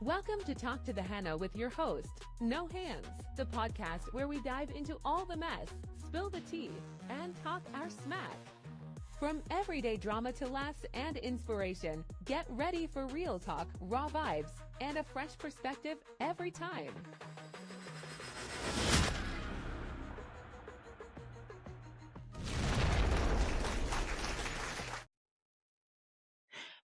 Welcome to Talk to the Hannah with your host, No Hands, the podcast where we dive into all the mess, spill the tea, and talk our smack. From everyday drama to laughs and inspiration, get ready for real talk, raw vibes, and a fresh perspective every time.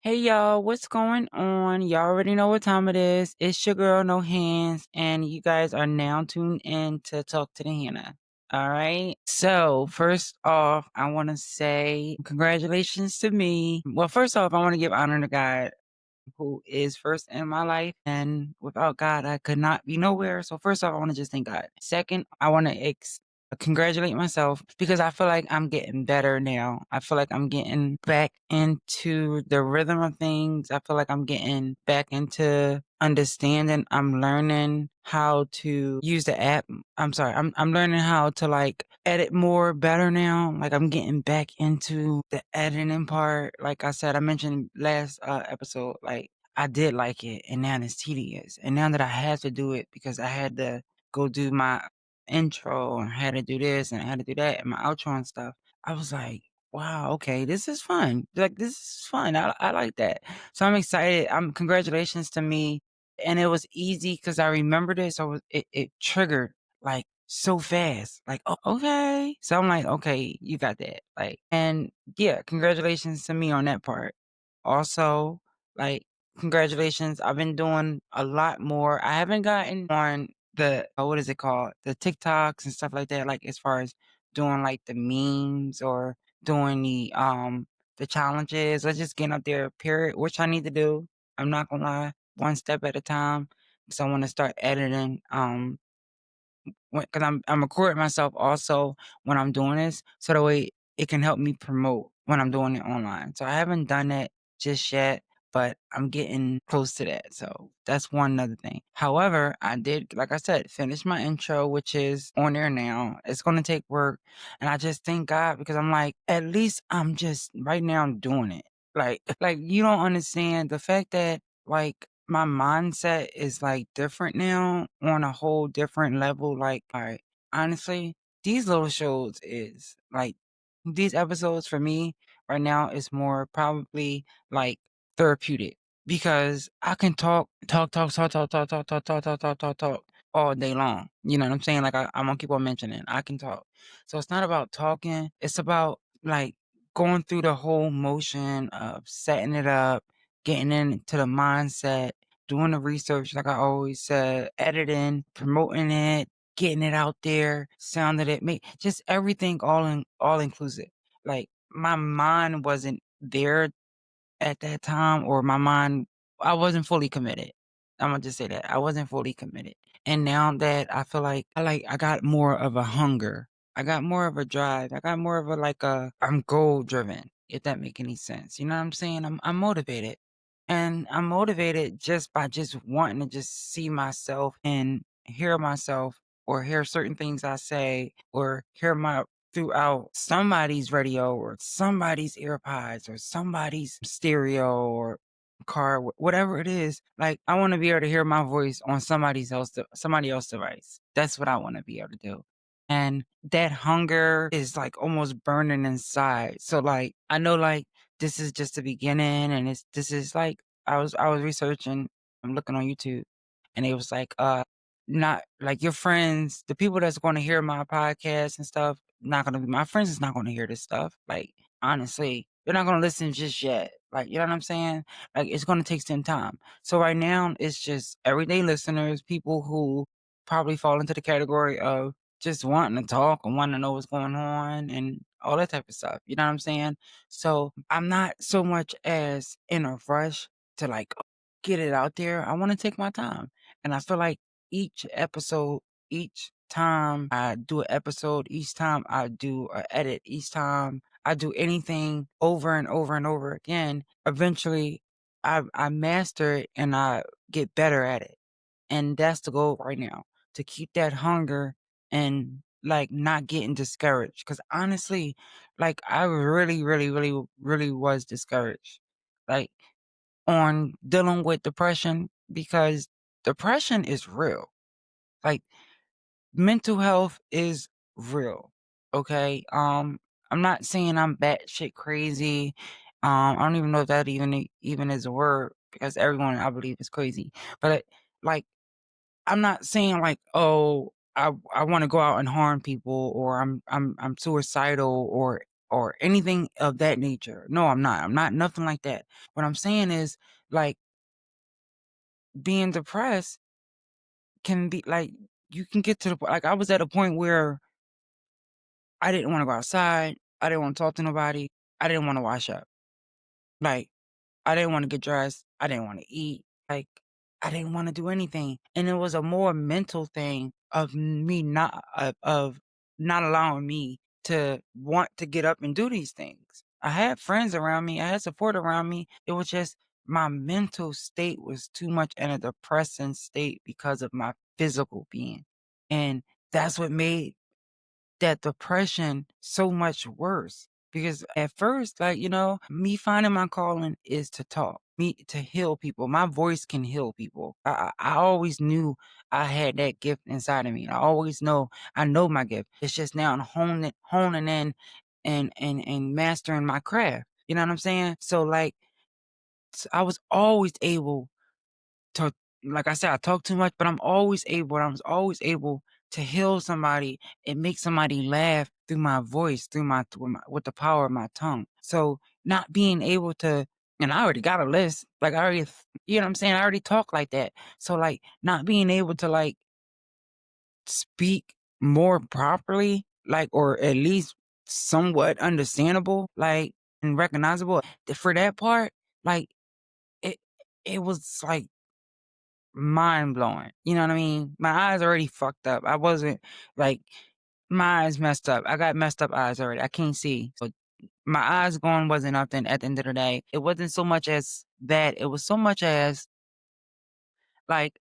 Hey y'all, what's going on? Y'all already know what time it is. It's your girl, No Hands, and you guys are now tuned in to Talk to the Hannah. All right. So, first off, I want to say congratulations to me. Well, first off, I want to give honor to God, who is first in my life. And without God, I could not be nowhere. So, first off, I want to just thank God. Second, I want to congratulate myself because I feel like I'm getting better now. I feel like I'm getting back into the rhythm of things. I feel like I'm getting back into understanding. I'm learning how to use the app. I'm learning how to like edit more better now. Like I'm getting back into the editing part. Like I said, I mentioned last episode, like I did like it and now it's tedious. And now that I have to do it because I had to go do my intro and I had to do this and I had to do that and my outro and stuff. I was like, wow, okay, this is fun. Like this is fun. I like that. So I'm excited. Congratulations to me. And it was easy because I remembered it. So it triggered like so fast. Like, oh, okay. So I'm like, okay, you got that. Like, and yeah, congratulations to me on that part. Also, like, congratulations. I've been doing a lot more. I haven't gotten on the what is it called? The TikToks and stuff like that, like as far as doing like the memes or doing the challenges or just getting up there, period, which I need to do. I'm not gonna lie, one step at a time. So I want to start editing because I'm recording myself also when I'm doing this, so that way it can help me promote when I'm doing it online. So I haven't done that just yet, but I'm getting close to that. So that's one other thing. However, I did, like I said, finish my intro, which is on there now. It's going to take work, and I just thank God because I'm like, at least I'm just right now I'm doing it. Like you don't understand the fact that like my mindset is like different now on a whole different level. Like, all right, honestly, these little shows is like these episodes for me right now is more probably like therapeutic because I can talk all day long. You know what I'm saying? Like I'm gonna keep on mentioning I can talk. So it's not about talking, it's about like going through the whole motion of setting it up, getting into the mindset, doing the research, like I always said, editing, promoting it, getting it out there, sounding it, make just everything all inclusive. Like my mind wasn't there at that time, or my mind, I wasn't fully committed. I'm gonna just say that I wasn't fully committed. And now that I feel like I got more of a hunger, I got more of a drive, I got more of a I'm goal driven. If that make any sense, you know what I'm saying? I'm motivated, and I'm motivated just by just wanting to just see myself and hear myself, or hear certain things I say, or hear my throughout somebody's radio or somebody's AirPods or somebody's stereo or car, whatever it is. Like I want to be able to hear my voice on somebody else's device. That's what I want to be able to do. And that hunger is like almost burning inside. So like I know like this is just the beginning, and this is like I was researching, I'm looking on YouTube, and it was like not like your friends, the people that's going to hear my podcast and stuff, not going to be my friends is not going to hear this stuff. Like, honestly, they're not going to listen just yet. Like, you know what I'm saying? Like, it's going to take some time. So right now, it's just everyday listeners, people who probably fall into the category of just wanting to talk and wanting to know what's going on and all that type of stuff. You know what I'm saying? So I'm not so much as in a rush to like get it out there. I want to take my time. And I feel like each episode, each time I do an episode, each time I do an edit, each time I do anything over and over and over again, eventually I master it and I get better at it. And that's the goal right now, to keep that hunger and like not getting discouraged. Cause honestly, like I really was discouraged. Like on dealing with depression, because depression is real. Like, mental health is real, okay? I'm not saying I'm batshit crazy. I don't even know if that even is a word because everyone I believe is crazy. But like, I'm not saying like, oh, I want to go out and harm people, or I'm suicidal, or anything of that nature. No, I'm not. I'm not nothing like that. What I'm saying is like being depressed can be like you can get to the like I was at a point where I didn't want to go outside. I didn't want to talk to nobody. I didn't want to wash up. Like I didn't want to get dressed. I didn't want to eat. Like, I didn't want to do anything. And it was a more mental thing of me not of not allowing me to want to get up and do these things. I had friends around me. I had support around me. It was just my mental state was too much in a depressing state because of my physical being. And that's what made that depression so much worse because at first, like, me finding my calling is to talk, me to heal people. My voice can heal people. I always knew I had that gift inside of me. I know my gift. It's just now I'm honing in and mastering my craft. You know what I'm saying? So like I was always able to like I said, I talk too much, but I was always able to heal somebody and make somebody laugh through my voice, with the power of my tongue. So not being able to and I already got a list. Like I already you know what I'm saying? I already talk like that. So like not being able to like speak more properly, like or at least somewhat understandable, like and recognizable for that part, like it it was like mind blowing. You know what I mean? My eyes already fucked up. I wasn't like my eyes messed up. I got messed up eyes already. I can't see. So my eyes going wasn't nothing at the end of the day. It wasn't so much as that. It was so much as like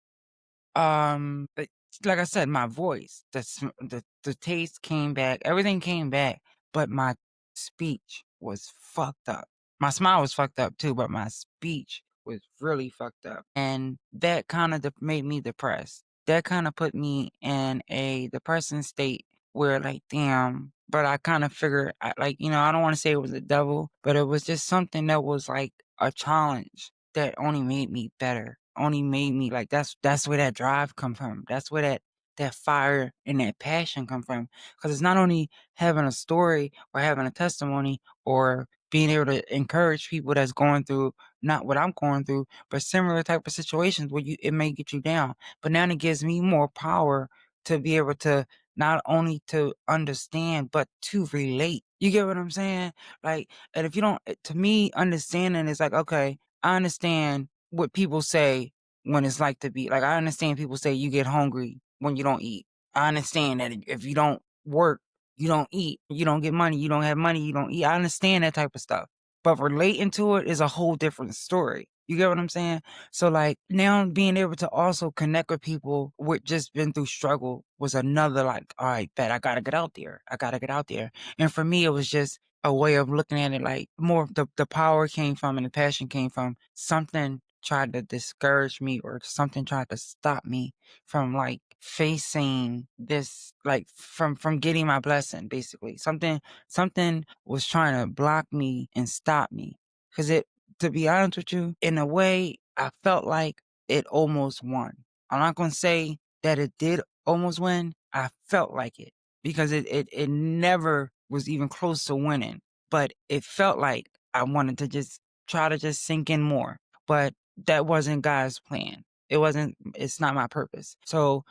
but like I said, my voice, the taste came back, everything came back, but my speech was fucked up. My smile was fucked up too, but my speech was really fucked up. And that kind of made me depressed. That kind of put me in a depressing state where like, damn, but I kind of figured like, I don't want to say it was the devil, but it was just something that was like a challenge that only made me better, only made me like that's where that drive come from. That's where that fire and that passion come from. Because it's not only having a story or having a testimony or being able to encourage people that's going through not what I'm going through, but similar type of situations where it may get you down. But now it gives me more power to be able to not only to understand but to relate. You get what I'm saying? Like, and if you don't, to me, understanding is like, okay, I understand what people say when it's like to be like, I understand people say you get hungry when you don't eat. I understand that if you don't work, you don't eat. You don't get money, you don't have money, you don't eat. I understand that type of stuff. But relating to it is a whole different story. You get what I'm saying? So like now being able to also connect with people with just been through struggle was another like, all right, bet I gotta get out there. I gotta get out there. And for me, it was just a way of looking at it like more of the power came from and the passion came from something tried to discourage me or something tried to stop me from like facing this like from getting my blessing basically. Something was trying to block me and stop me. Cause it to be honest with you, in a way I felt like it almost won. I'm not gonna say that it did almost win. I felt like it because it never was even close to winning. But it felt like I wanted to just try to just sink in more. But that wasn't God's plan. It's not my purpose. So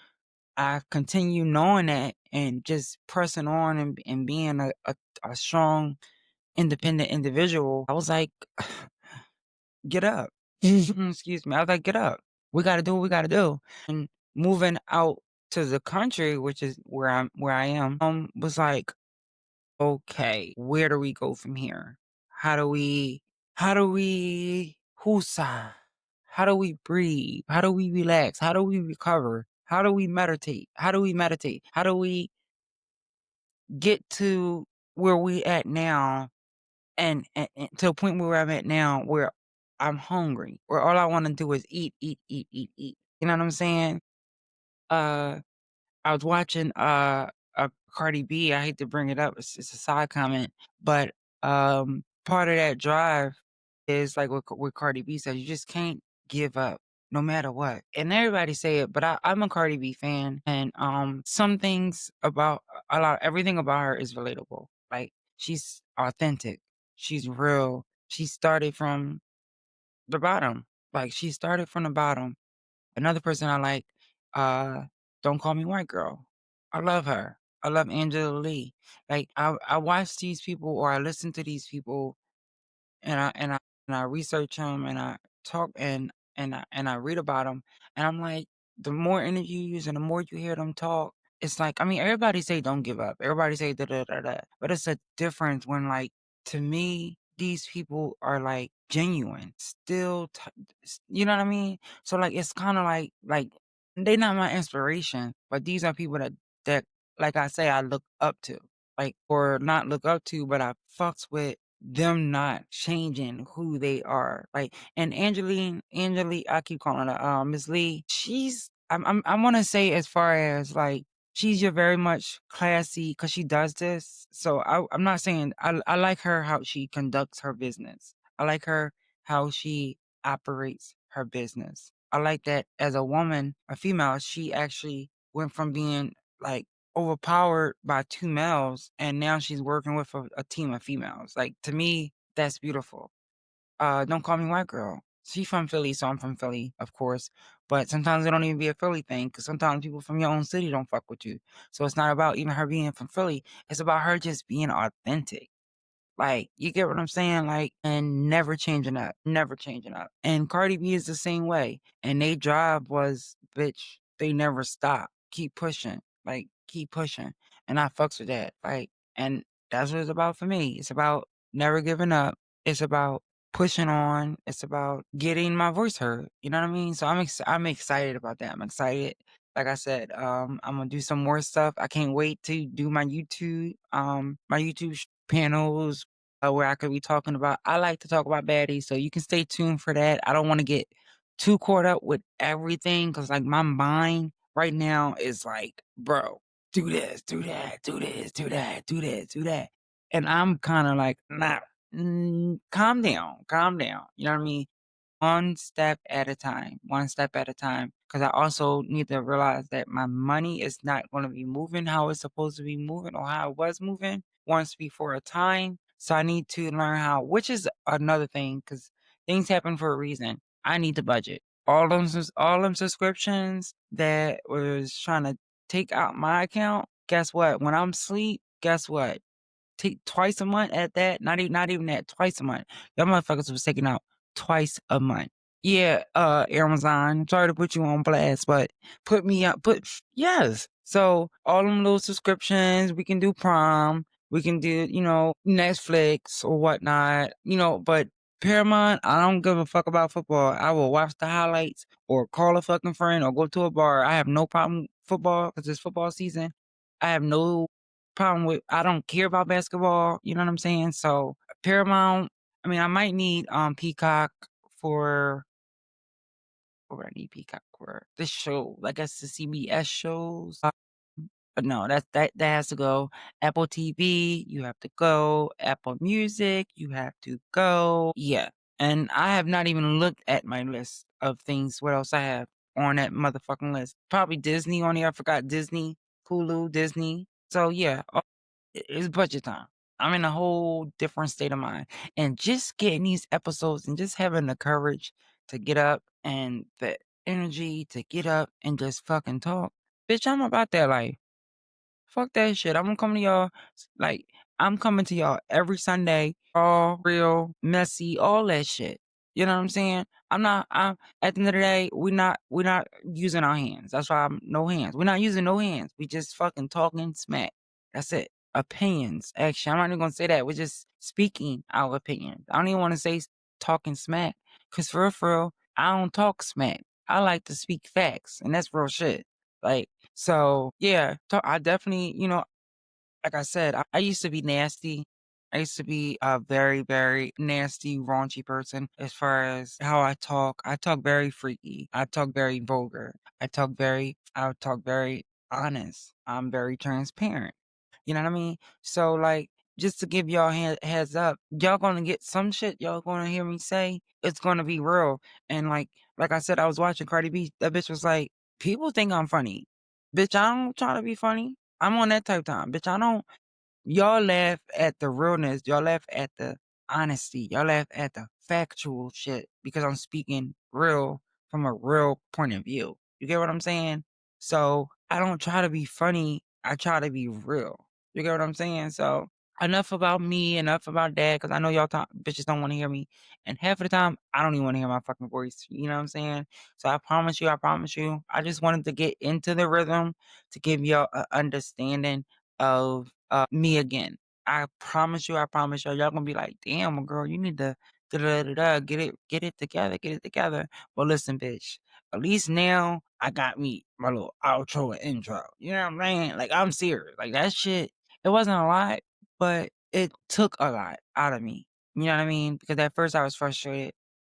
I continue knowing that and just pressing on and being a strong, independent individual. I was like, get up. Excuse me. I was like, get up. We got to do what we got to do. And moving out to the country, which is where I am, was like, okay, where do we go from here? How do we husa? How do we breathe? How do we relax? How do we recover? How do we meditate? How do we meditate? How do we get to where we at now and to a point where I'm at now where I'm hungry, or all I wanna do is eat, eat, eat, eat, eat. You know what I'm saying? Uh, I was watching, Cardi B. I hate to bring it up, it's a side comment, but, part of that drive is like what Cardi B says, you just can't give up no matter what. And everybody say it, but I'm a Cardi B fan, and, some things about a lot everything about her is relatable. Like, she's authentic, she's real, she started from the bottom. Like, she started from the bottom. Another person I like, uh, Don't Call Me White Girl. I love her. I love Angela Lee. Like, I watch these people, or I listen to these people, and I research them, and I talk, and I read about them, and I'm like, the more interviews and the more you hear them talk, it's like, I mean, everybody say don't give up. Everybody say da da da da, but it's a difference when, like, to me, these people are like genuine, still, you know what I mean? So like, it's kind of like they not my inspiration, but these are people that like I say I look up to, like, or not look up to, but I fucks with them not changing who they are. Like, and Angeline, I keep calling her Miss Lee. I want to say, as far as like, she's your very much classy because she does this. So I'm not saying I like her how she conducts her business. I like her how she operates her business. I like that as a woman, a female, she actually went from being like overpowered by 2 males, and now she's working with a team of females. Like, to me, that's beautiful. Don't Call Me White Girl. She's from Philly, so I'm from Philly, of course, but sometimes it don't even be a Philly thing, because sometimes people from your own city don't fuck with you. So it's not about even her being from Philly, it's about her just being authentic. Like, you get what I'm saying? Like, and never changing up, never changing up. And Cardi B is the same way. And they drive was, bitch, they never stop. Keep pushing. Like, keep pushing. And I fucks with that. Like, and that's what it's about for me. It's about never giving up. It's about pushing on. It's about getting my voice heard. You know what I mean? So I'm excited about that. I'm excited. Like I said, I'm gonna do some more stuff. I can't wait to do my YouTube panels, where I could be talking about. I like to talk about baddies, so you can stay tuned for that. I don't want to get too caught up with everything, because like, my mind right now is like, bro, do this, do that, do this, do that, do this, do that, and I'm kind of like, nah, calm down, calm down. You know what I mean? One step at a time, one step at a time. Because I also need to realize that my money is not going to be moving how it's supposed to be moving, or how it was moving once before a time. So I need to learn how, which is another thing, because things happen for a reason. I need to budget. All them subscriptions that was trying to take out my account. Guess what? When I'm asleep, guess what? Take twice a month at that, not even that, twice a month. Y'all motherfuckers was taking out twice a month. Yeah, Amazon, sorry to put you on blast, but put me up, yes. So all them little subscriptions, we can do Prime, we can do, Netflix or whatnot, but Paramount, I don't give a fuck about football. I will watch the highlights, or call a fucking friend, or go to a bar. I have no problem with football, because it's football season. I have no problem with, I don't care about basketball, you know what I'm saying? So Paramount, I mean, I might need Peacock for, what would I need Peacock for? This show, I guess the CBS shows. But no, that has to go. Apple TV, you have to go. Apple Music, you have to go. Yeah. And I have not even looked at my list of things. What else I have on that motherfucking list? Probably Disney on there. I forgot Disney, Hulu, Disney. So yeah, it's budget time. I'm in a whole different state of mind. And just getting these episodes, and just having the courage to get up, and the energy to get up and just fucking talk. Bitch, I'm about that life. Fuck that shit. I'm gonna come to y'all. Like, I'm coming to y'all every Sunday, all real, messy, all that shit. You know what I'm saying? I'm at the end of the day, we're not using our hands. That's why I'm no hands. We're not using no hands. We just fucking talking smack. That's it. Opinions. Actually, I'm not even gonna say that. We're just speaking our opinions. I don't even want to say talking smack. Cause for real, I don't talk smack. I like to speak facts, and that's real shit. Like, so yeah, I definitely, like I said, I used to be nasty. I used to be a very, very nasty, raunchy person as far as how I talk. I talk very freaky. I talk very vulgar. I talk very honest. I'm very transparent. You know what I mean? So, like, just to give y'all heads up, y'all gonna get some shit y'all gonna hear me say. It's gonna be real. And like I said, I was watching Cardi B. That bitch was like, people think I'm funny. Bitch, I don't try to be funny. I'm on that type time. Bitch, I don't. Y'all laugh at the realness. Y'all laugh at the honesty. Y'all laugh at the factual shit because I'm speaking real from a real point of view. You get what I'm saying? So I don't try to be funny. I try to be real. You get what I'm saying? So enough about me, enough about that, because I know y'all bitches don't want to hear me. And half of the time, I don't even want to hear my fucking voice. You know what I'm saying? So I promise you, I just wanted to get into the rhythm to give y'all an understanding of me again. I promise y'all gonna be like, damn, well, girl, you need to get it together, get it together. But listen, bitch, at least now I got me my little outro and intro. You know what I'm saying? Like I'm serious. Like that shit, it wasn't a lot, but it took a lot out of me. You know what I mean? Because at first I was frustrated.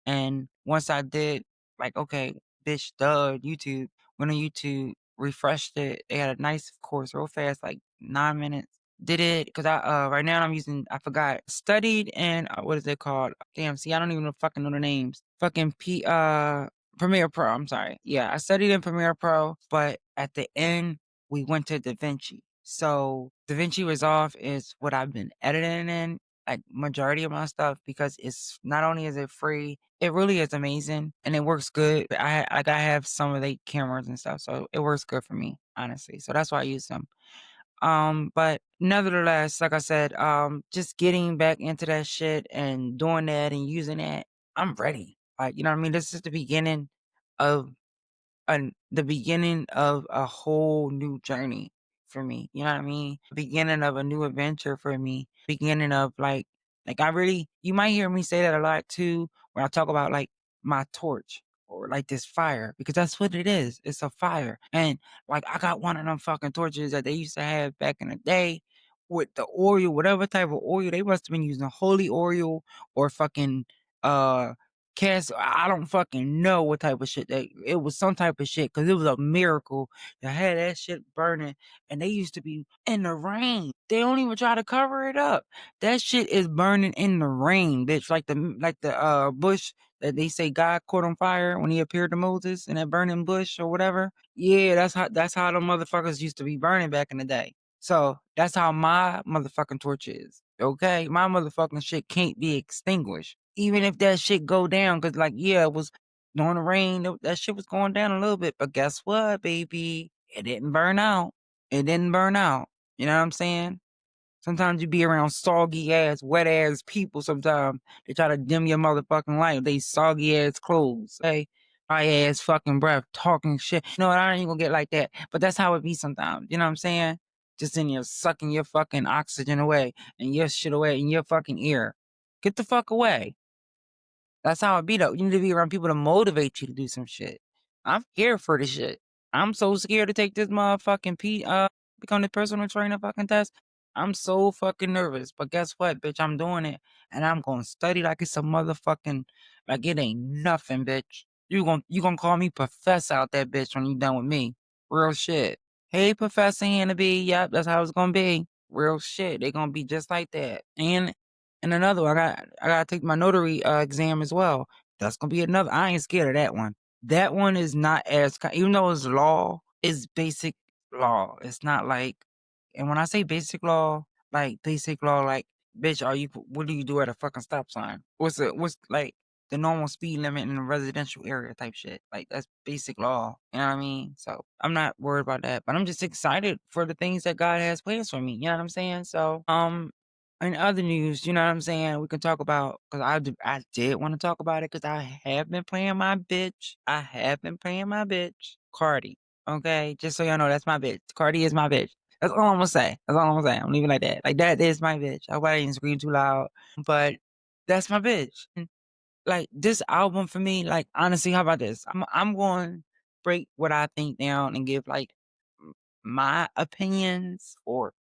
And once I did, like, okay, bitch, duh, YouTube, went on YouTube, refreshed it. They had a nice course real fast, like 9 minutes. Did it because right now I'm using, I forgot, studied and what is it called? Damn, see, I don't even fucking know the names. Fucking Premiere Pro. I'm sorry. Yeah, I studied in Premiere Pro, but at the end we went to DaVinci. So DaVinci Resolve is what I've been editing in, like majority of my stuff, because it's not only is it free, it really is amazing and it works good. I have some of the cameras and stuff, so it works good for me, honestly. So that's why I use them. But nevertheless, like I said, just getting back into that shit and doing that and using that, I'm ready. Like, you know what I mean? This is the beginning of the beginning of a whole new journey for me. You know what I mean? Beginning of a new adventure for me. Beginning of like I really you might hear me say that a lot too when I talk about like my torch or like this fire because that's what it is. It's a fire. And like I got one of them fucking torches that they used to have back in the day with the oil, whatever type of oil they must have been using, holy oil or fucking uh I don't fucking know what type of shit it was some type of shit because it was a miracle to have that shit burning and they used to be in the rain. They don't even try to cover it up. That shit is burning in the rain, bitch. Like the bush that they say God caught on fire when he appeared to Moses in that burning bush or whatever. Yeah, that's how the motherfuckers used to be burning back in the day. So that's how my motherfucking torch is. Okay? My motherfucking shit can't be extinguished. Even if that shit go down, cause like, yeah, it was during the rain, that shit was going down a little bit. But guess what, baby? It didn't burn out. It didn't burn out. You know what I'm saying? Sometimes you be around soggy ass, wet ass people sometimes. They try to dim your motherfucking light. They soggy ass clothes. Hey, dry ass fucking breath, talking shit. You know what? I ain't gonna get like that. But that's how it be sometimes. You know what I'm saying? Just in here sucking your fucking oxygen away and your shit away in your fucking ear. Get the fuck away. That's how it be though. You need to be around people to motivate you to do some shit. I'm here for the shit. I'm so scared to take this motherfucking become the personal trainer fucking test. I'm so fucking nervous. But guess what, bitch? I'm doing it. And I'm gonna study like it's a motherfucking like it ain't nothing, bitch. You gonna call me professor out that bitch when you done with me. Real shit. Hey, Professor Hannah B. Yep, that's how it's gonna be. Real shit. They gonna be just like that. And another one, I gotta take my notary exam as well. That's gonna be another. I ain't scared of that one. That one is not as even though it's law, it's basic law. It's not like, and when I say basic law, like bitch, what do you do at a fucking stop sign? What's like the normal speed limit in a residential area type shit? Like that's basic law. You know what I mean? So I'm not worried about that, but I'm just excited for the things that God has plans for me. You know what I'm saying? So in other news, you know what I'm saying? We can talk about because I did want to talk about it because I have been playing my bitch. I have been playing my bitch, Cardi. Okay, just so y'all know, that's my bitch. Cardi is my bitch. That's all I'm gonna say. That's all I'm gonna say. I'm leaving like that. Like that is my bitch. I hope I didn't scream too loud, but that's my bitch. And, like this album for me, like honestly, how about this? I'm going to break what I think down and give like my opinions or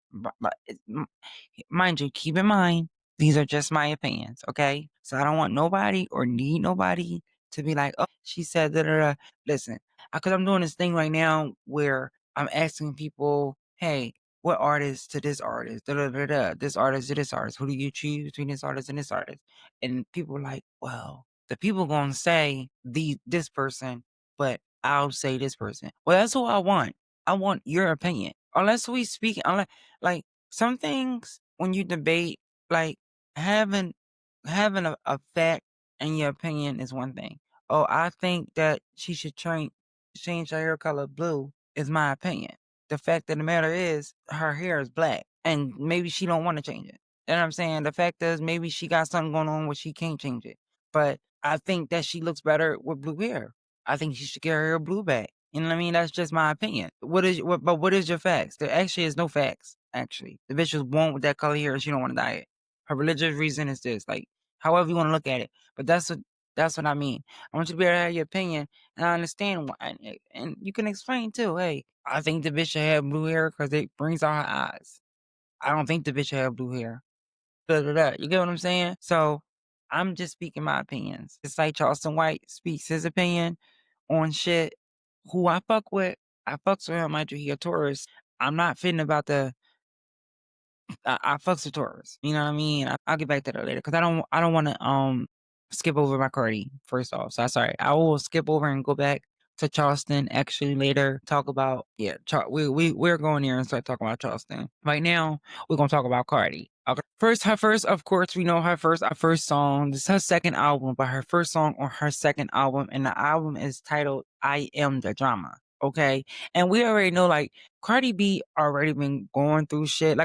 mind you, keep in mind These are just my opinions, okay? So I don't want nobody or need nobody to be like, oh, she said da da da. Listen, because I'm doing this thing right now where I'm asking people, hey, what artist to this artist, da da da da, this artist to this artist. Who do you choose between this artist and this artist? And people are like, well, the people gonna say this person, but I'll say this person. Well, that's who I want. I want your opinion. Unless we speak, unless like some things when you debate, like having a fact and your opinion is one thing. Oh, I think that she should change her hair color blue is my opinion. The fact of the matter is her hair is black and maybe she don't want to change it. You know what I'm saying? The fact is maybe she got something going on where she can't change it. But I think that she looks better with blue hair. I think she should get her hair blue back. You know what I mean? That's just my opinion. But what is your facts? There actually is no facts. Actually, the bitch was born with that color hair and she don't want to dye it. Her religious reason is this, like however you want to look at it. But that's what I mean. I want you to be able to have your opinion, and I understand why, and you can explain too. Hey, I think the bitch should have blue hair because it brings out her eyes. I don't think the bitch should have blue hair. Da, da, da. You get what I'm saying? So I'm just speaking my opinions. It's like Charleston White speaks his opinion on shit. Who I fuck with, I fucks with him. Mind you, he a Taurus. I'm not fitting about the I fucks with Taurus. You know what I mean? I'll get back to that later because I don't want to skip over my Cardi first off. So sorry, I will skip over and go back to Charleston actually later. Talk about we're going there and start talking about Charleston. Right now we're gonna talk about Cardi. Okay. Her first, of course, we know our first song. This is her second album, but her first song on her second album, and the album is titled "I Am the Drama." Okay, and we already know like Cardi B already been going through shit.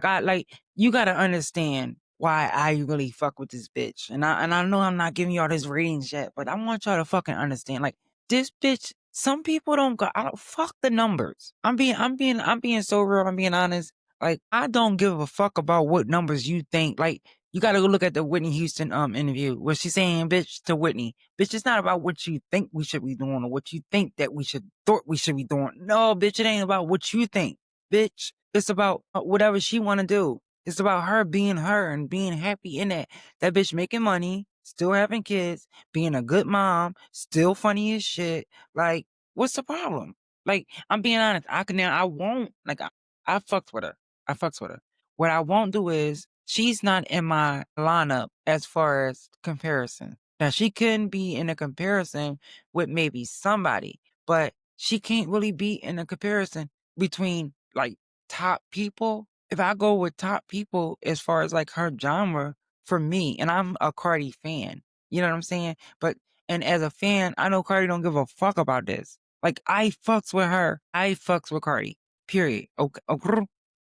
You gotta understand why I really fuck with this bitch. And I know I'm not giving y'all this ratings yet, but I want y'all to fucking understand. Like this bitch, some people don't go I don't fuck the numbers. I'm being so real, I'm being honest. Like I don't give a fuck about what numbers you think. Like you gotta go look at the Whitney Houston interview where she's saying bitch to Whitney. Bitch, it's not about what you think we should be doing or what you think that thought we should be doing. No, bitch, it ain't about what you think. Bitch, it's about whatever she wanna do. It's about her being her and being happy in that. That bitch making money, still having kids, being a good mom, still funny as shit. Like, what's the problem? Like, I'm being honest. I won't, I fucks with her. I fucks with her. What I won't do is, she's not in my lineup as far as comparison. Now, she couldn't be in a comparison with maybe somebody, but she can't really be in a comparison between like top people. If I go with top people as far as like her genre for me, and I'm a Cardi fan, you know what I'm saying? And as a fan, I know Cardi don't give a fuck about this. Like I fucks with her. I fucks with Cardi. Period. Okay.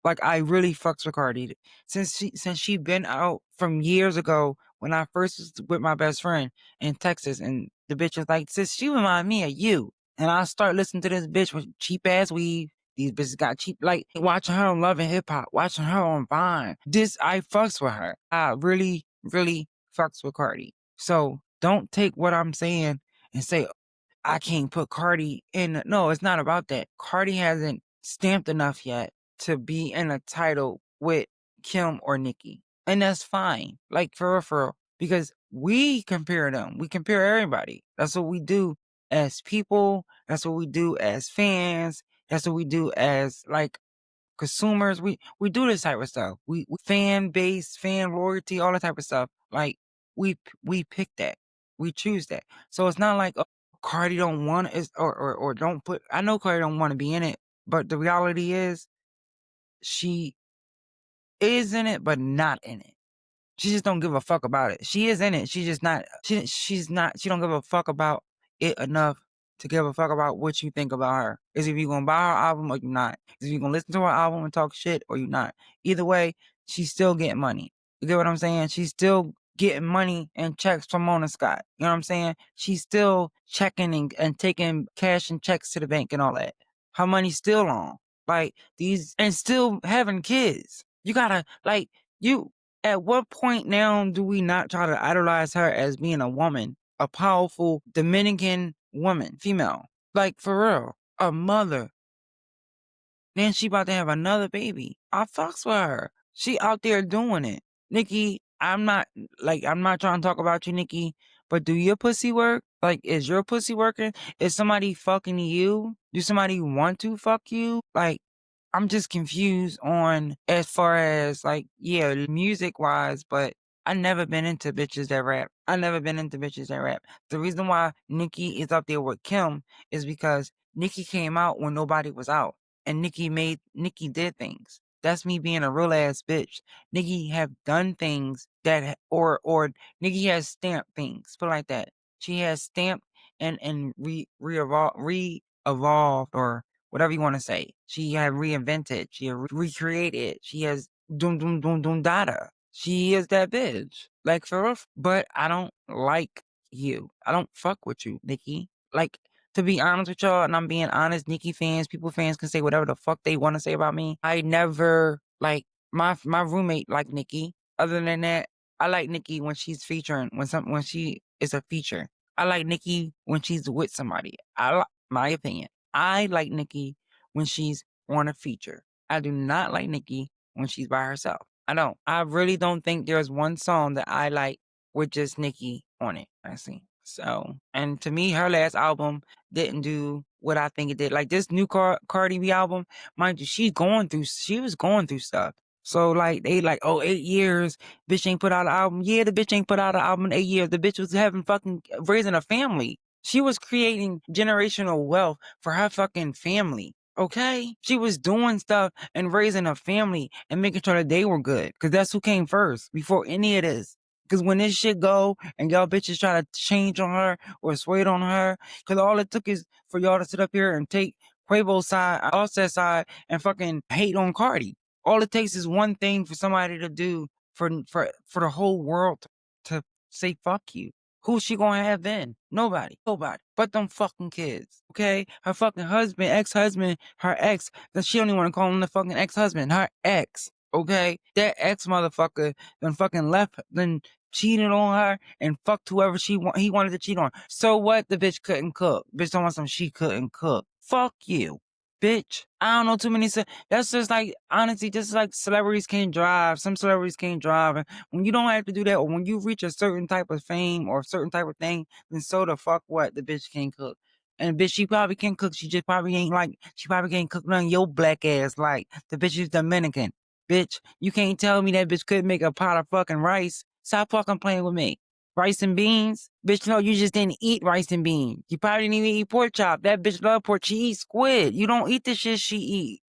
Like I really fucks with Cardi. Since she been out from years ago when I first was with my best friend in Texas, and the bitch was like, sis, she remind me of you. And I start listening to this bitch with cheap ass weave. These bitches got cheap, like watching her on Love and Hip Hop, watching her on Vine. I fucks with her. I really, really fucks with Cardi. So don't take what I'm saying and say, I can't put Cardi in. No, it's not about that. Cardi hasn't stamped enough yet to be in a title with Kim or Nicki. And that's fine. Like for real. Because we compare them. We compare everybody. That's what we do as people. That's what we do as fans. That's what we do as like consumers. We do this type of stuff. We fan base, fan loyalty, all that type of stuff. Like we pick that. We choose that. So it's not like Cardi don't want it or don't put. I know Cardi don't want to be in it, but the reality is she is in it, but not in it. She just don't give a fuck about it. She is in it. She's just not. She's not. She don't give a fuck about it enough to give a fuck about what you think about her. Is if you gonna buy her album or you not. Is if you gonna listen to her album and talk shit or you not. Either way, she's still getting money. You get what I'm saying? She's still getting money and checks from Mona Scott. You know what I'm saying? She's still checking and taking cash and checks to the bank and all that. Her money's still on. Like these and still having kids. You gotta like you at what point now do we not try to idolize her as being a woman, a powerful Dominican woman, female? Like for real, a mother. Then she about to have another baby. I fucks with her. She out there doing it. Nicki, I'm not trying to talk about you, Nikki, but do your pussy work? Like, is your pussy working? Is somebody fucking you? Do somebody want to fuck you? Like, I'm just confused on as far as like, yeah, music wise, but I never been into bitches that rap. I never been into bitches that rap. The reason why Nicki is up there with Kim is because Nicki came out when nobody was out. And Nicki did things. That's me being a real ass bitch. Nicki have done things that or Nicki has stamped things. Put it like that. She has stamped and re-evolved or whatever you want to say. She had reinvented. She had recreated. She has doom doom doom doom data. She is that bitch. Like for real. But I don't like you. I don't fuck with you, Nikki. Like to be honest with y'all, and I'm being honest, Nikki fans, people fans can say whatever the fuck they want to say about me. I never like my roommate like Nikki. Other than that, I like Nikki when she's featuring when she is a feature. I like Nikki when she's with somebody. My opinion. I like Nikki when she's on a feature. I do not like Nikki when she's by herself. I don't. I really don't think there's one song that I like with just Nikki on it. I see. So, and to me, her last album didn't do what I think it did. Like this new Cardi B album, mind you, she was going through stuff. So like they like, oh, 8 years, bitch ain't put out an album. Yeah, the bitch ain't put out an album in 8 years. The bitch was having fucking raising a family. She was creating generational wealth for her fucking family. Okay? She was doing stuff and raising a family and making sure that they were good. Cause that's who came first before any of this. Cause when this shit go and y'all bitches try to change on her or sway it on her, cause all it took is for y'all to sit up here and take Quavo's side, Offset's side, and fucking hate on Cardi. All it takes is one thing for somebody to do for the whole world to say fuck you. Who's she gonna have then? Nobody. Nobody. But them fucking kids. Okay? Her fucking husband, ex-husband, her ex, that she don't even wanna call him the fucking ex-husband. Her ex. Okay? That ex motherfucker then fucking left, then cheated on her and fucked whoever he wanted to cheat on. So what? The bitch couldn't cook. Bitch don't want some she couldn't cook. Fuck you. Bitch. I don't know too many. That's just like, honestly, just like celebrities can't drive. Some celebrities can't drive. And when you don't have to do that, or when you reach a certain type of fame or a certain type of thing, then so the fuck what? The bitch can't cook. And bitch, she probably can cook. She just probably ain't like, she probably can't cook none of your black ass like the bitch is Dominican. Bitch, you can't tell me that bitch couldn't make a pot of fucking rice. Stop fucking playing with me. Rice and beans? Bitch, no, you just didn't eat rice and beans. You probably didn't even eat pork chop. That bitch love pork. She eats squid. You don't eat the shit she eat.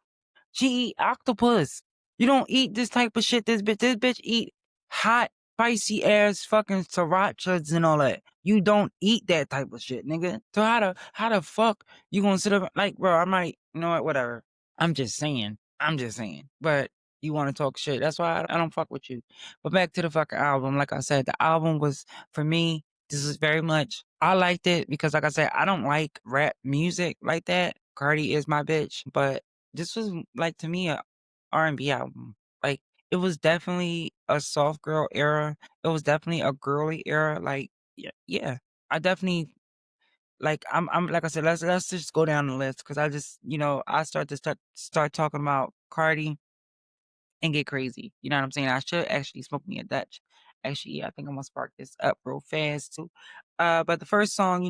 She eat octopus. You don't eat this type of shit. This bitch eat hot, spicy ass fucking srirachas and all that. You don't eat that type of shit, nigga. So how the fuck you gonna sit up like, bro? I might, you know what? Whatever. I'm just saying. I'm just saying. But you want to talk shit. That's why I don't fuck with you. But back to the fucking album. Like I said, the album was for me. This is very much. I liked it because, like I said, I don't like rap music like that. Cardi is my bitch, but this was like to me a R&B album. Like it was definitely a soft girl era. It was definitely a girly era. Like yeah. I definitely like I'm like I said, let's just go down the list because I just I start talking about Cardi and get crazy. You know what I'm saying? I should actually smoke me a Dutch. Actually, yeah, I think I'm gonna spark this up real fast too. But the first song,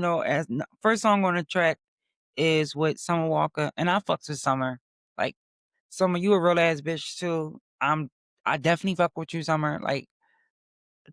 first song on the track is with Summer Walker, and I fucks with Summer. Like Summer, you a real ass bitch too. I definitely fuck with you, Summer. Like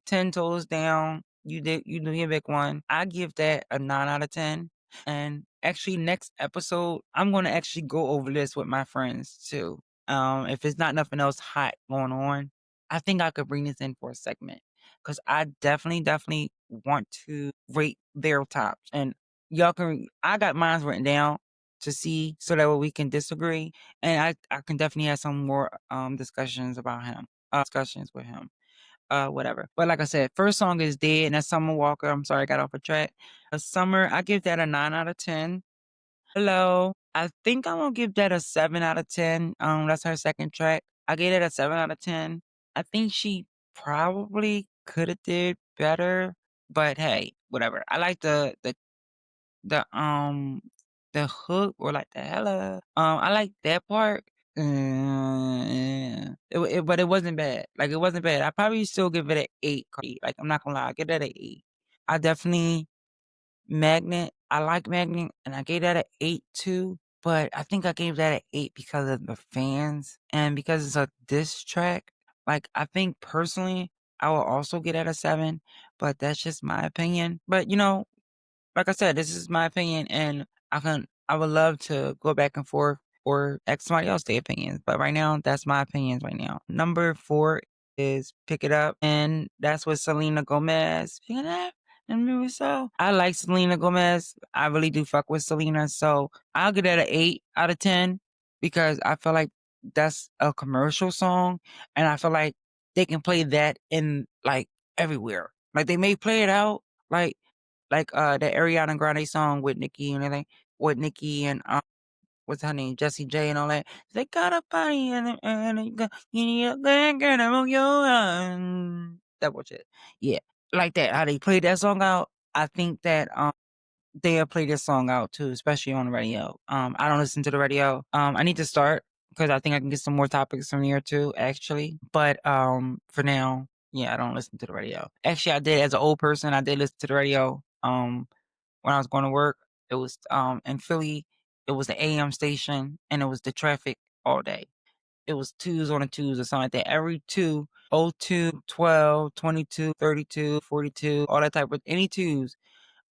10 toes down. You do your big one. I give that a 9 out of 10. And actually next episode, I'm gonna actually go over this with my friends too. If it's not nothing else hot going on, I think I could bring this in for a segment. Cause I definitely want to rate their tops. And I got mine written down to see so that way we can disagree. And I can definitely have some more discussions about him. Discussions with him whatever. But like I said, first song is Dead, and that's Summer Walker. I'm sorry, I got off a track. Summer, I give that a 9 out of 10. Hello. I think I'm gonna give that a 7 out of 10. That's her second track. I gave it a 7 out of 10. I think she probably could have did better, but hey, whatever. I like the the hook or like the hella. I like that part. But it wasn't bad. Like, it wasn't bad. I probably still give it an 8, Cardi. Like, I'm not gonna lie, I give that an 8. I definitely Magnet, I like Magnet, and I gave that an 8 too, but I think I gave that an 8 because of the fans and because it's a diss track. Like, I think personally, I will also get at a 7, but that's just my opinion. But, like I said, this is my opinion, and I would love to go back and forth or ask somebody else their opinions. But right now, that's my opinions right now. Number 4 is Pick It Up, and that's with Selena Gomez. Pick it up. And maybe so. I like Selena Gomez. I really do fuck with Selena. So I'll get that an 8 out of 10 because I feel like that's a commercial song. And I feel like they can play that in like everywhere. Like they may play it out like the Ariana Grande song with Nicki and everything, with Nicki and what's her name, Jessie J and all that. They got a party you need a good girl to move your that bullshit. Yeah, like that. How they played that song out. I think that they'll play this song out too, especially on the radio. I don't listen to the radio. I need to start because I think I can get some more topics from here too, actually. But for now, yeah, I don't listen to the radio. Actually, I did as an old person. I did listen to the radio. When I was going to work, it was in Philly. It was the AM station, and it was the traffic all day. It was twos on the twos or something like that. Every two, 02, 12, 22, 32, 42, all that type of any twos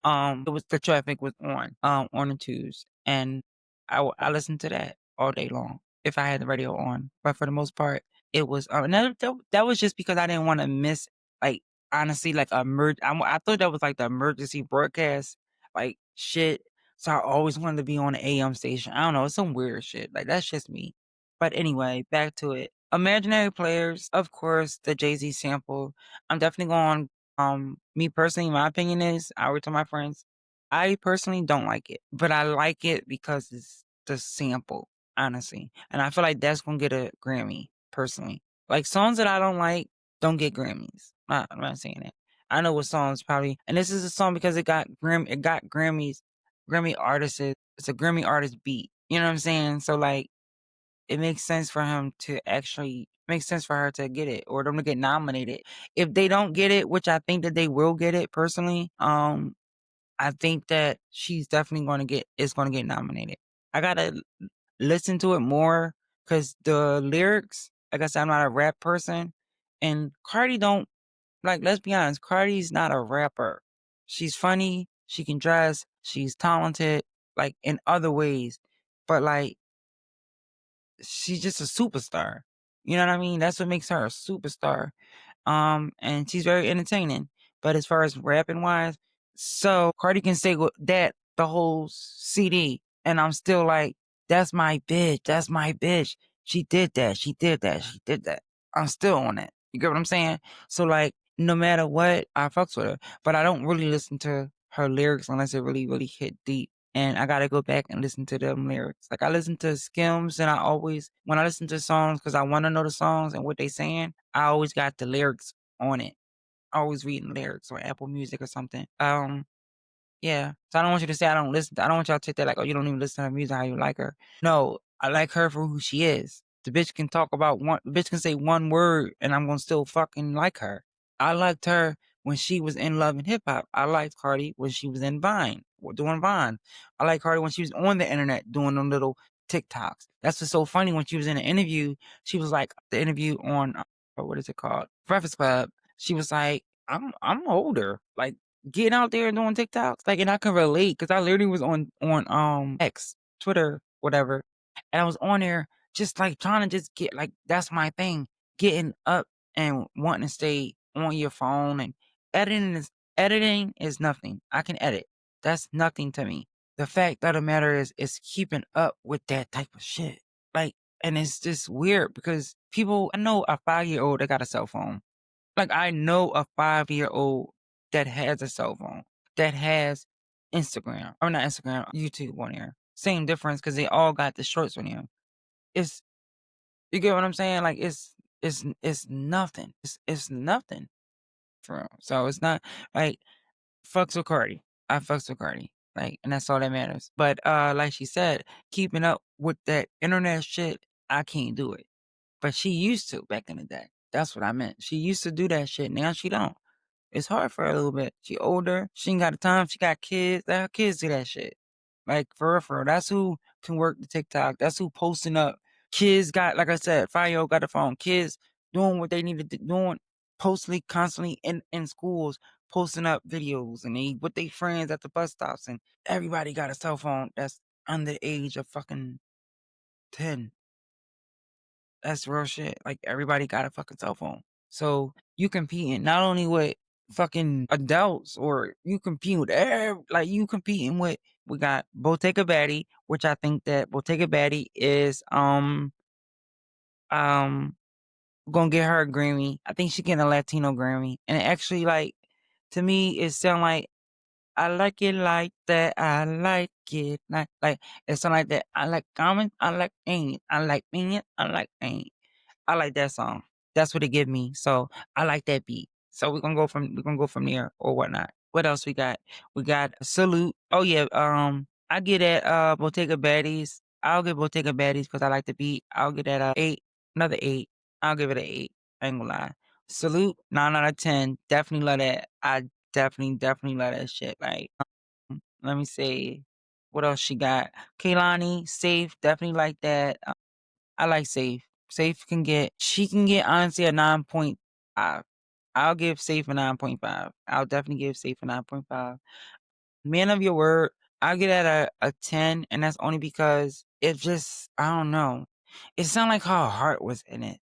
it was the traffic was on the twos, and I listened to that all day long if I had the radio on. But for the most part, it was and that was just because I didn't want to miss like honestly like I thought that was like the emergency broadcast like shit. So I always wanted to be on the AM station. I don't know, it's some weird shit. Like that's just me. But anyway, back to it. Imaginary Players, of course, the Jay-Z sample. I'm definitely going me personally, my opinion is, I always tell my friends, I personally don't like it, but I like it because it's the sample, honestly. And I feel like that's gonna get a Grammy, personally. Like songs that I don't like don't get Grammys. I'm not saying that. I know what songs probably, and this is a song because it got Grammys, Grammy artists. It's a Grammy artist beat. You know what I'm saying? So like it makes sense for him to actually makes sense for her to get it or them to get nominated. If they don't get it, which I think that they will get it personally, I think that she's definitely gonna get nominated. I gotta listen to it more because the lyrics, like I said, I'm not a rap person. And Cardi don't like, let's be honest, Cardi's not a rapper. She's funny, she can dress, she's talented, like in other ways. But like she's just a superstar. You know what I mean? That's what makes her a superstar. And she's very entertaining. But as far as rapping wise, so Cardi can say that the whole CD, and I'm still like, that's my bitch. That's my bitch. She did that. She did that. She did that. I'm still on it. You get what I'm saying? So like, no matter what, I fucks with her. But I don't really listen to her lyrics unless it really, really hit deep. And I gotta go back and listen to them lyrics. Like I listen to Skims, and when I listen to songs, because I want to know the songs and what they saying, I always got the lyrics on it. Always reading lyrics on Apple Music or something. Yeah. So I don't want you to say I don't listen. I don't want y'all to take that like, oh, you don't even listen to her music how you like her. No, I like her for who she is. The bitch can say one word and I'm gonna still fucking like her. I liked her when she was in Love and Hip Hop. I liked Cardi when she was in Vine, or doing Vine. I like Cardi when she was on the internet doing them little TikToks. That's what's so funny when she was in an interview. She was like the interview on what is it called? Breakfast Club. She was like, I'm older. Like getting out there and doing TikToks. Like, and I can relate because I literally was on X, Twitter, whatever, and I was on there just like trying to just get like that's my thing, getting up and wanting to stay on your phone and editing is nothing. I can edit. That's nothing to me. The fact of the matter is keeping up with that type of shit. Like, and it's just weird because I know a 5-year-old that got a cell phone. Like, I know a 5-year-old that has a cell phone, that has Instagram, or not Instagram, YouTube on there. Same difference because they all got the shorts on there. It's you get what I'm saying? Like, it's nothing. It's nothing for real. So it's not like fucks with Cardi. I fucks with Cardi. Like, and that's all that matters. But like she said, keeping up with that internet shit I can't do it. But she used to back in the day. That's what I meant. She used to do that shit. Now she don't. It's hard for her a little bit. She older. She ain't got the time. She got kids. Let her kids do that shit. Like for real, for real. That's who can work the TikTok. That's who posting up. Kids got, like I said, 5-year-old got the phone. Kids doing what they need to do, doing constantly in schools, posting up videos and they with their friends at the bus stops, and everybody got a cell phone that's under the age of fucking 10. That's real shit. Like everybody got a fucking cell phone. So you competing not only with fucking adults, or you compete with like you competing with, we got Bottega Baddie, which I think that Bottega Baddie is um gonna get her a Grammy. I think she getting a Latino Grammy. And it actually, like, to me it sound like, I like it like that. I like it like it sound like that. I like comment. I like ain't. I like ain't. I like ain't. I like that song. That's what it give me. So I like that beat. So we're gonna go from there or whatnot. What else we got? We got Salute. Oh yeah, I get at Bottega Baddies. I'll give Bottega Baddies because I like the beat. I'll get at 8, another 8. I'll give it an 8. I ain't gonna lie. Salute, 9 out of 10. Definitely love that. I definitely love that shit. Like, let me see. What else she got? Kaylani, Safe, definitely like that. I like Safe. She can get honestly a 9.5. I'll give Safe a 9.5. I'll definitely give Safe a 9.5. Man of Your Word, I'll get at a 10, and that's only because it just, I don't know. It sounded like her heart was in it.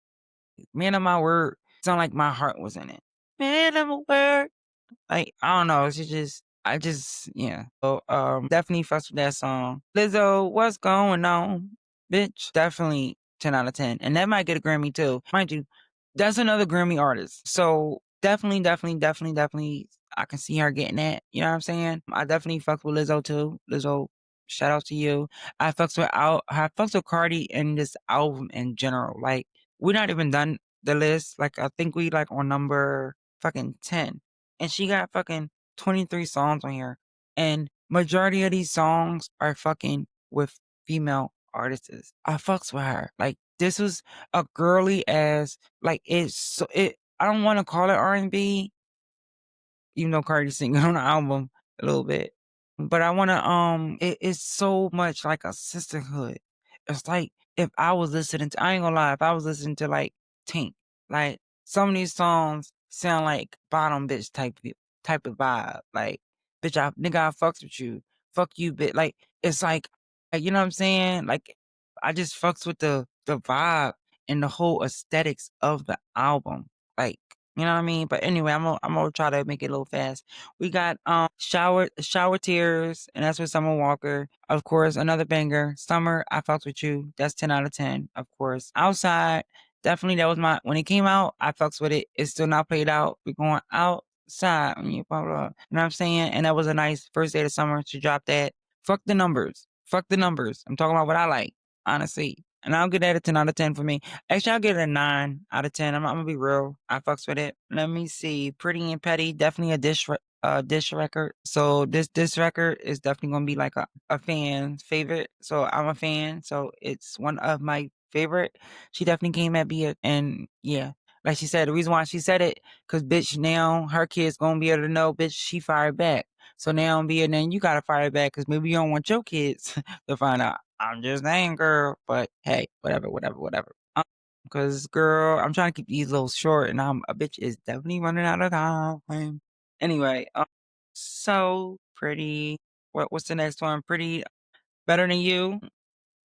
Man of My Word, sound like my heart was in it. Man of My Word. Like, I don't know. It's just, yeah. So, definitely fuss with that song. Lizzo, what's going on? Bitch, definitely 10 out of 10. And that might get a Grammy too. Mind you, that's another Grammy artist. So definitely, I can see her getting that. You know what I'm saying? I definitely fuck with Lizzo too. Lizzo, shout out to you. I fucks with Cardi and this album in general. Like, we're not even done the list. Like, I think we like on number fucking 10. And she got fucking 23 songs on here. And majority of these songs are fucking with female artists. I fucks with her. Like, this was a girly ass, like, I don't want to call it R&B, even though Cardi's singing on the album a little bit. But I wanna it's so much like a sisterhood. It's like if I was listening to, I ain't gonna lie, if I was listening to like Tink, like some of these songs sound like bottom bitch type of vibe. Like, bitch, I fucks with you. Fuck you, bitch. Like, it's like, you know what I'm saying? Like, I just fucks with the vibe and the whole aesthetics of the album. Like, you know what I mean? But anyway, I'm gonna try to make it a little fast. We got Shower Tears, and that's with Summer Walker. Of course, another banger. Summer, I fucked with you. That's 10 out of 10, of course. Outside, definitely that was my, when it came out, I fucks with it. It's still not played out. We're going outside. Blah, blah, blah. You know what I'm saying? And that was a nice first day of summer to drop that. Fuck the numbers. Fuck the numbers. I'm talking about what I like, honestly. And I'll get that a 10 out of 10 for me. Actually, I'll give it a 9 out of 10. I'm gonna be real. I fucks with it. Let me see. Pretty and Petty, definitely a dish record. So this record is definitely gonna be like a fan's favorite. So I'm a fan. So it's one of my favorite. She definitely came at me, and yeah. Like she said, the reason why she said it, cause bitch, now her kids gonna be able to know, bitch, she fired back. So now then you gotta fire back, cause maybe you don't want your kids to find out. I'm just saying, girl. But hey, whatever. Cause girl, I'm trying to keep these little short, and a bitch is definitely running out of time. Anyway, so Pretty. What's the next one? Pretty, Better Than You.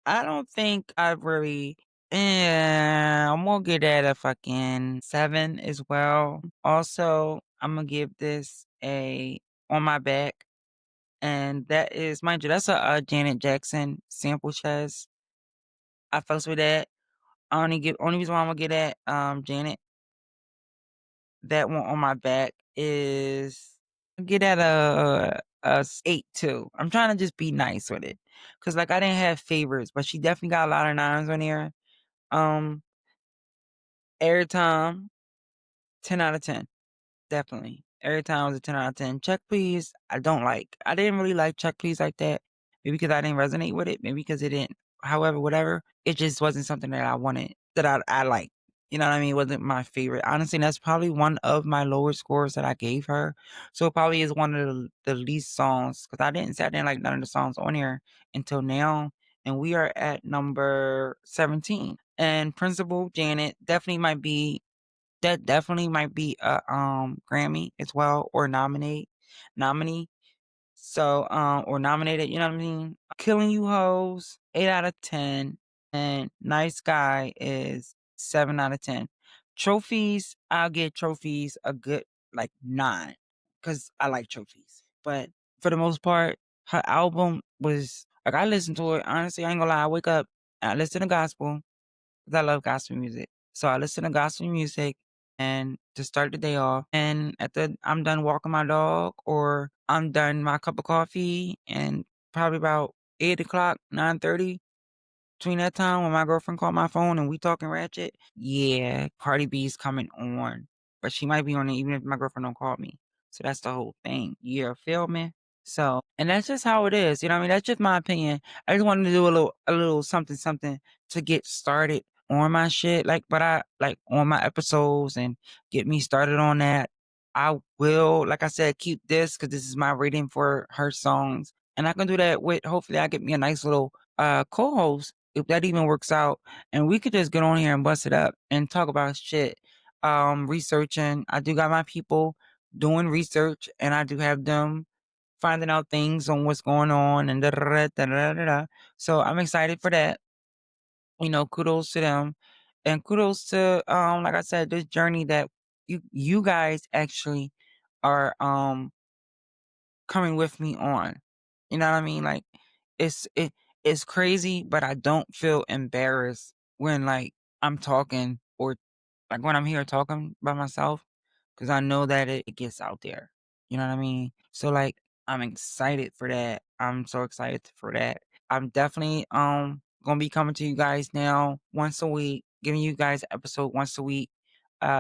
I don't think I really. I'm gonna give that a fucking 7 as well. Also, I'm gonna give this a On My Back, and that is, mind you, that's a Janet Jackson sample chest. I fucks with that. Only reason why I'm gonna get that Janet, that one On My Back, is get that a 8 too. I'm trying to just be nice with it, cause like I didn't have favorites, but she definitely got a lot of nines on here. Um, Airtime, 10 out of 10, definitely. Airtime was a 10 out of 10. Check Please, I don't like. I didn't really like Check Please like that. Maybe because I didn't resonate with it. Maybe because it didn't. However, whatever. it just wasn't something that I wanted, that I like. You know what I mean? It wasn't my favorite. Honestly, that's probably one of my lower scores that I gave her. So it probably is one of the least songs because I didn't say I didn't like none of the songs on here until now. And we are at number 17. And Principal Janet definitely might be a Grammy as well, or nominee. So, or nominated, you know what I mean? Killing You Hoes, 8 out of 10. And Nice Guy is 7 out of 10. Trophies, I'll give Trophies a good like 9 because I like Trophies. But for the most part, her album was like, I listened to it. Honestly, I ain't gonna lie. I wake up, I listen to gospel, 'cause I love gospel music. So I listen to gospel music and to start the day off. And I'm done walking my dog, or I'm done my cup of coffee, and probably about 8 o'clock, 9:30. Between that time when my girlfriend called my phone and we talking ratchet, yeah, Cardi B's coming on. But she might be on it even if my girlfriend don't call me. So that's the whole thing. You feel me? So, and that's just how it is. You know what I mean? That's just my opinion. I just wanted to do a little something to get started on my shit. Like, but I like on my episodes and get me started on that. I will, like I said, keep this because this is my rating for her songs. And I can do that with, hopefully I get me a nice little co-host, if that even works out, and we could just get on here and bust it up and talk about shit. Researching. I do got my people doing research, and I do have them finding out things on what's going on and da da da da da da. So I'm excited for that. Kudos to them, and kudos to like I said, this journey that you guys actually are coming with me on. You know what I mean? Like it's crazy, but I don't feel embarrassed when like I'm talking, or like when I'm here talking by myself, because I know that it gets out there. You know what I mean? So like I'm excited for that. I'm so excited for that. I'm definitely gonna be coming to you guys now once a week, giving you guys an episode once a week.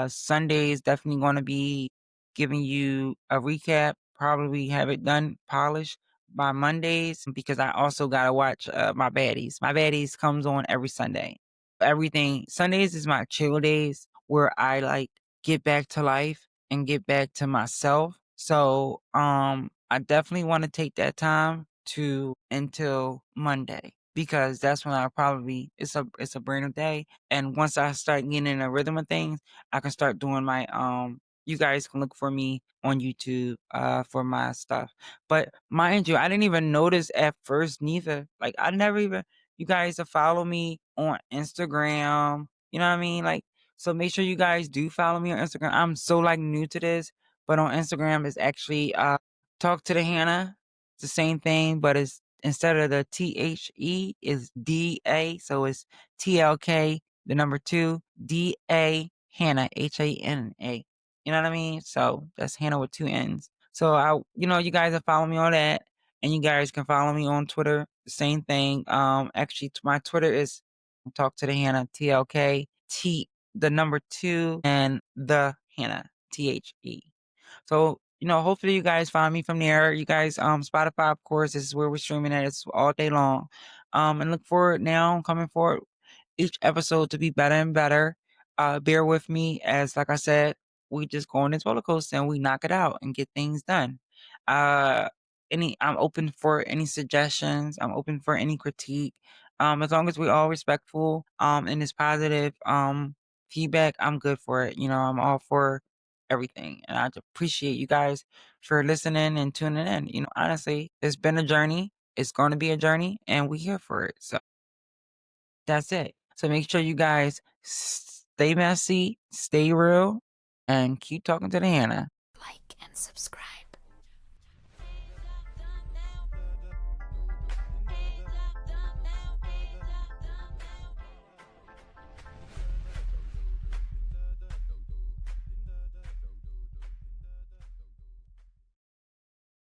Sunday is definitely gonna be giving you a recap, probably have it done, polished by Mondays, because I also gotta watch my baddies. My baddies comes on every Sunday. Everything Sundays is my chill days where I like get back to life and get back to myself. So I definitely want to take that time to until Monday, because that's when I probably it's a brand new day. And once I start getting in a rhythm of things, I can start doing my you guys can look for me on YouTube for my stuff. But mind you, I didn't even notice at first neither. Like I never even, you guys to follow me on Instagram. You know what I mean? Like, so make sure you guys do follow me on Instagram. I'm so like new to this, but on Instagram it's actually talk to the Hannah. It's the same thing, but it's instead of the THE is DA, so it's TLK the number 2 DA Hannah HANA. You know what I mean? So that's Hannah with 2 N's. So you guys are following me on that, and you guys can follow me on Twitter. The same thing. Actually, my Twitter is Talk to the Hannah, TLK the number 2 and the Hannah, THE. So hopefully you guys find me from there. You guys, Spotify, of course, this is where we're streaming at. It's all day long. And look forward now, coming forward each episode to be better and better. Bear with me as, like I said, we just go on this roller coaster and we knock it out and get things done. Uh, I'm open for any suggestions. I'm open for any critique. As long as we're all respectful, and it's positive, feedback, I'm good for it. I'm all for everything. And I appreciate you guys for listening and tuning in. Honestly, it's been a journey. It's going to be a journey, and we're here for it. So that's it. So make sure you guys stay messy, stay real, and keep talking to the Hannah. Like and subscribe.